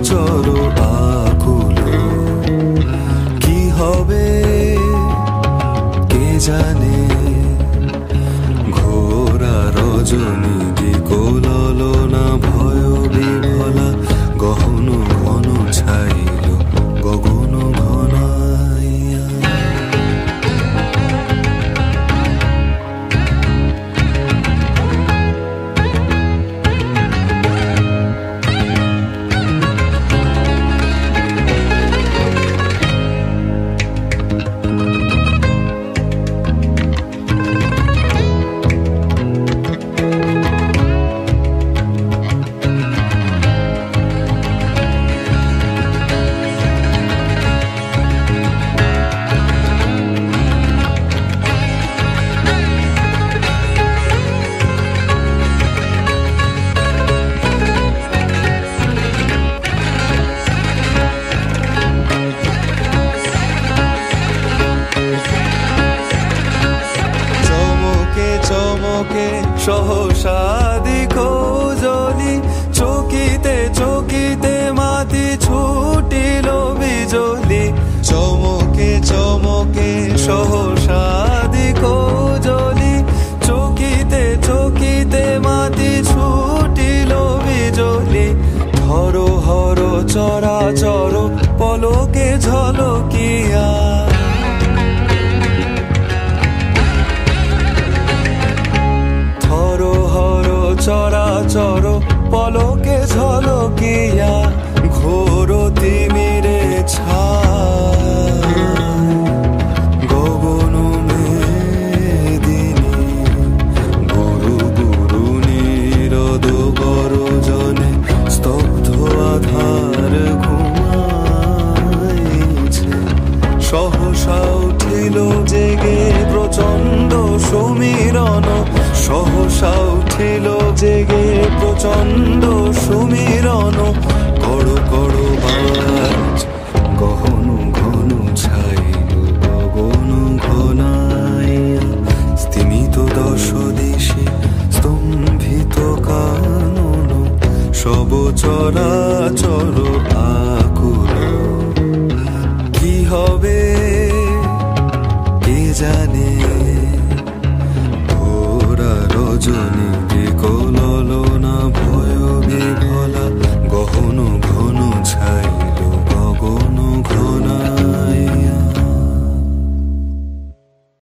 চরাচর আকুল, কি হবে কে জানে। ঘোরা রজনী দিকোলনা ভয় বিভলা, গহন ঘন ছাইল গগন ঘনাইয়া। সহসা দিকোজলি, চকিতে চকিতে মাতি ছুটিল বিজলি। চমকে চমকে সহসা দিকোজলি, চকিতে চকিতে মাতি ছুটিল বিজলি। হর হর চরাচর পলকে ঝলকিয়া, চরাচর পলকে ঝলকিয়া। ঘোর তিমিরে ছায় গগন মেদিনী, গুরু গুরু নীরদ গরজনে স্তব্ধ আধার ঘুমাইছে। সহসা উঠিল জেগে প্রচণ্ড সমীরণ, সহসা উঠিল জেগে প্রচণ্ড সমীরণ।